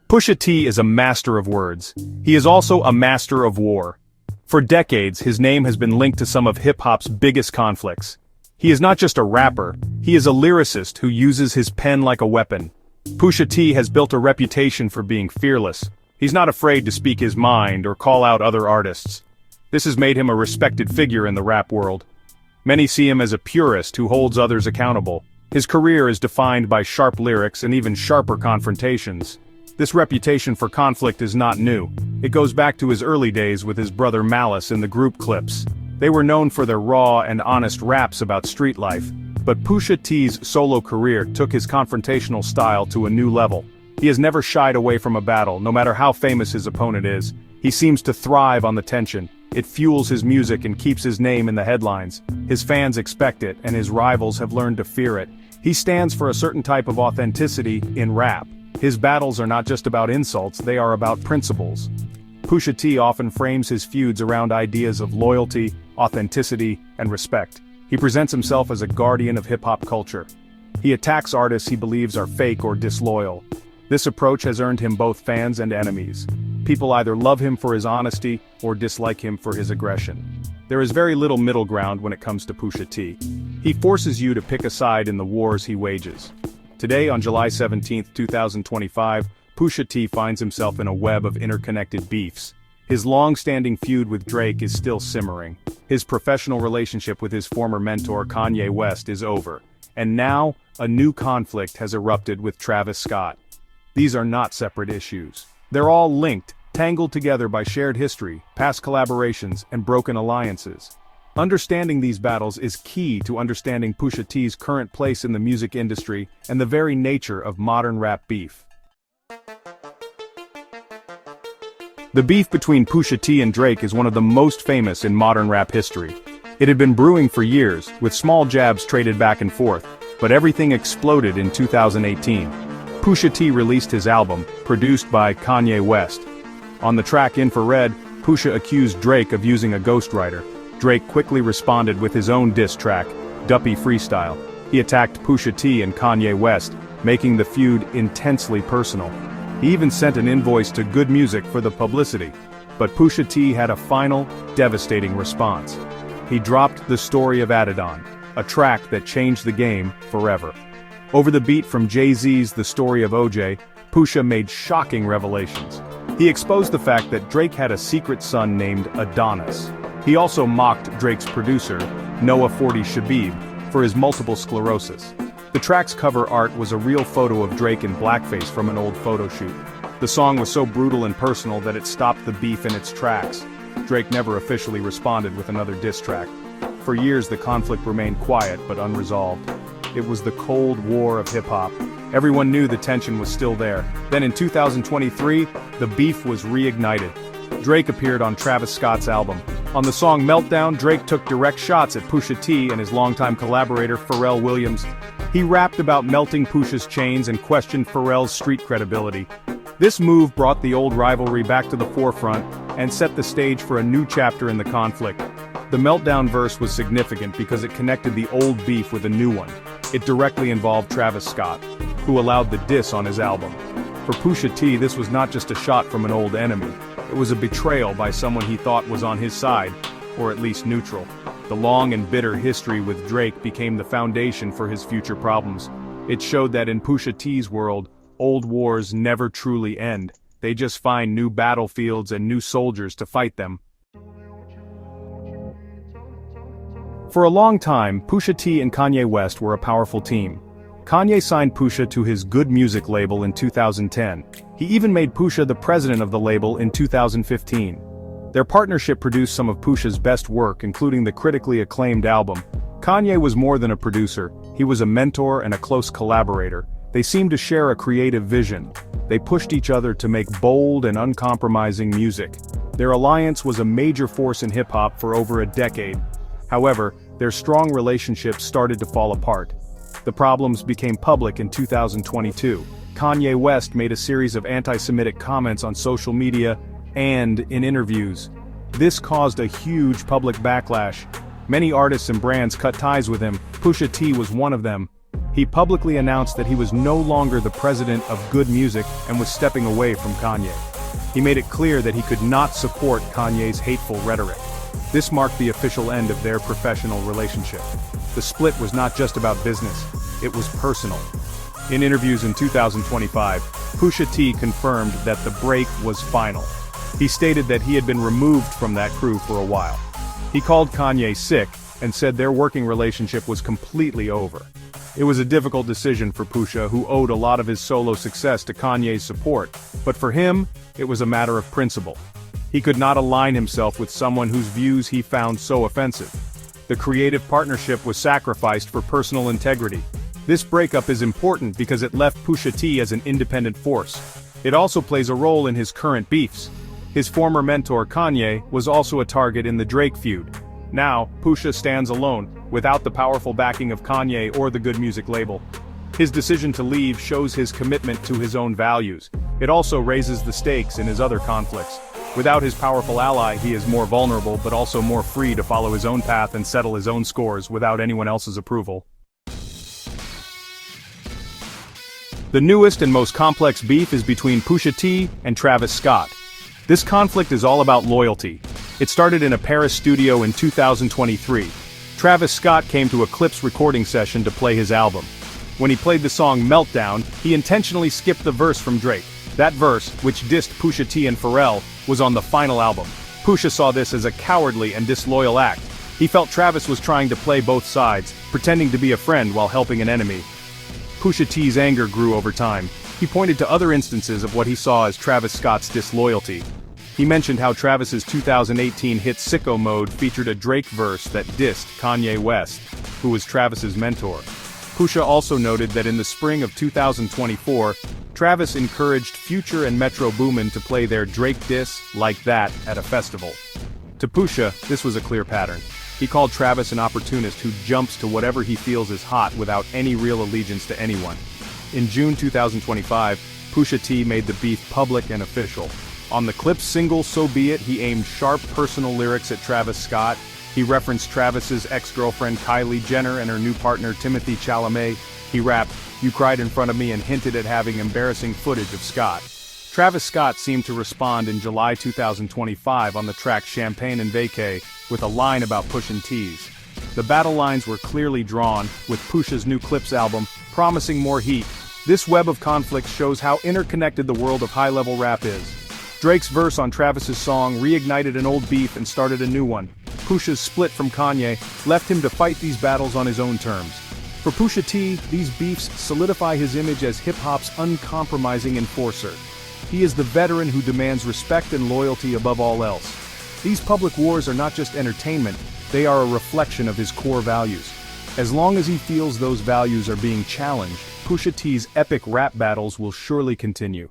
Pusha T is a master of words. He is also a master of war. For decades, his name has been linked to some of hip-hop's biggest conflicts. He is not just a rapper, he is a lyricist who uses his pen like a weapon. Pusha T has built a reputation for being fearless. He's not afraid to speak his mind or call out other artists. This has made him a respected figure in the rap world. Many see him as a purist who holds others accountable. His career is defined by sharp lyrics and even sharper confrontations. This reputation for conflict is not new. It goes back to his early days with his brother Malice in the group Clips. They were known for their raw and honest raps about street life. But Pusha T's solo career took his confrontational style to a new level. He has never shied away from a battle, no matter how famous his opponent is. He seems to thrive on the tension. It fuels his music and keeps his name in the headlines. His fans expect it, and his rivals have learned to fear it. He stands for a certain type of authenticity in rap. His battles are not just about insults, they are about principles. Pusha T often frames his feuds around ideas of loyalty, authenticity, and respect. He presents himself as a guardian of hip-hop culture. He attacks artists he believes are fake or disloyal. This approach has earned him both fans and enemies. People either love him for his honesty or dislike him for his aggression. There is very little middle ground when it comes to Pusha T. He forces you to pick a side in the wars he wages. Today, on July 17, 2025, Pusha T finds himself in a web of interconnected beefs. His long-standing feud with Drake is still simmering. His professional relationship with his former mentor Kanye West is over. And now, a new conflict has erupted with Travis Scott. These are not separate issues. They're all linked, tangled together by shared history, past collaborations, and broken alliances. Understanding these battles is key to understanding Pusha T's current place in the music industry and the very nature of modern rap beef. The beef between Pusha T and Drake is one of the most famous in modern rap history. It had been brewing for years, with small jabs traded back and forth, but everything exploded in 2018. Pusha T released his album, produced by Kanye West. On the track Infrared, Pusha accused Drake of using a ghostwriter. Drake quickly responded with his own diss track, Duppy Freestyle. He attacked Pusha T and Kanye West, making the feud intensely personal. He even sent an invoice to Good Music for the publicity. But Pusha T had a final, devastating response. He dropped The Story of Adidon, a track that changed the game forever. Over the beat from Jay-Z's The Story of OJ, Pusha made shocking revelations. He exposed the fact that Drake had a secret son named Adonis. He also mocked Drake's producer, Noah 40 Shabib, for his multiple sclerosis. The track's cover art was a real photo of Drake in blackface from an old photo shoot. The song was so brutal and personal that it stopped the beef in its tracks. Drake never officially responded with another diss track. For years the conflict remained quiet but unresolved. It was the Cold War of hip-hop. Everyone knew the tension was still there. Then in 2023, the beef was reignited. Drake appeared on Travis Scott's album. On the song Meltdown, Drake took direct shots at Pusha T and his longtime collaborator Pharrell Williams. He rapped about melting Pusha's chains and questioned Pharrell's street credibility. This move brought the old rivalry back to the forefront and set the stage for a new chapter in the conflict. The Meltdown verse was significant because it connected the old beef with a new one. It directly involved Travis Scott, who allowed the diss on his album. For Pusha T, this was not just a shot from an old enemy. It was a betrayal by someone he thought was on his side, or at least neutral. The long and bitter history with Drake became the foundation for his future problems. It showed that in Pusha T's world, old wars never truly end. They just find new battlefields and new soldiers to fight them. For a long time, Pusha T and Kanye West were a powerful team. Kanye signed Pusha to his Good Music label in 2010. He even made Pusha the president of the label in 2015. Their partnership produced some of Pusha's best work, including the critically acclaimed album. Kanye was more than a producer, he was a mentor and a close collaborator. They seemed to share a creative vision. They pushed each other to make bold and uncompromising music. Their alliance was a major force in hip-hop for over a decade. However, their strong relationship started to fall apart. The problems became public in 2022. Kanye West made a series of anti-Semitic comments on social media and in interviews. This caused a huge public backlash. Many artists and brands cut ties with him. Pusha T was one of them. he publicly announced that he was no longer the president of good music and was stepping away from Kanye. He made it clear that he could not support Kanye's hateful rhetoric. This marked the official end of their professional relationship. The split was not just about business, it was personal. In interviews in 2025, Pusha T confirmed that the break was final. He stated that he had been removed from that crew for a while. He called Kanye sick and said their working relationship was completely over. It was a difficult decision for Pusha, who owed a lot of his solo success to Kanye's support, but for him, it was a matter of principle. He could not align himself with someone whose views he found so offensive. The creative partnership was sacrificed for personal integrity. This breakup is important because it left Pusha T as an independent force. It also plays a role in his current beefs. His former mentor Kanye was also a target in the Drake feud. Now, Pusha stands alone, without the powerful backing of Kanye or the Good Music label. His decision to leave shows his commitment to his own values. It also raises the stakes in his other conflicts. Without his powerful ally, he is more vulnerable but also more free to follow his own path and settle his own scores without anyone else's approval. The newest and most complex beef is between Pusha T and Travis Scott. This conflict is all about loyalty. It started in a Paris studio in 2023. Travis Scott came to a Clips recording session to play his album. When he played the song Meltdown, he intentionally skipped the verse from Drake. That verse, which dissed Pusha T and Pharrell, was on the final album. Pusha saw this as a cowardly and disloyal act. He felt Travis was trying to play both sides, pretending to be a friend while helping an enemy. Pusha T's anger grew over time. He pointed to other instances of what he saw as Travis Scott's disloyalty. He mentioned how Travis's 2018 hit Sicko Mode featured a Drake verse that dissed Kanye West, who was Travis's mentor. Pusha also noted that in the spring of 2024, Travis encouraged Future and Metro Boomin to play their Drake diss, Like That, at a festival. To Pusha, this was a clear pattern. He called Travis an opportunist who jumps to whatever he feels is hot without any real allegiance to anyone. In June 2025, Pusha T made the beef public and official. On the Clips single So Be It, he aimed sharp personal lyrics at Travis Scott. He referenced Travis's ex-girlfriend Kylie Jenner and her new partner Timothée Chalamet. He rapped, "You cried in front of me," and hinted at having embarrassing footage of Scott. Travis Scott seemed to respond in July 2025 on the track Champagne and Vacay with a line about Pusha T's. The battle lines were clearly drawn, with Pusha's new Clips album promising more heat. This web of conflict shows how interconnected the world of high-level rap is. Drake's verse on Travis's song reignited an old beef and started a new one. Pusha's split from Kanye left him to fight these battles on his own terms. For Pusha T, these beefs solidify his image as hip-hop's uncompromising enforcer. He is the veteran who demands respect and loyalty above all else. These public wars are not just entertainment, they are a reflection of his core values. As long as he feels those values are being challenged, Pusha T's epic rap battles will surely continue.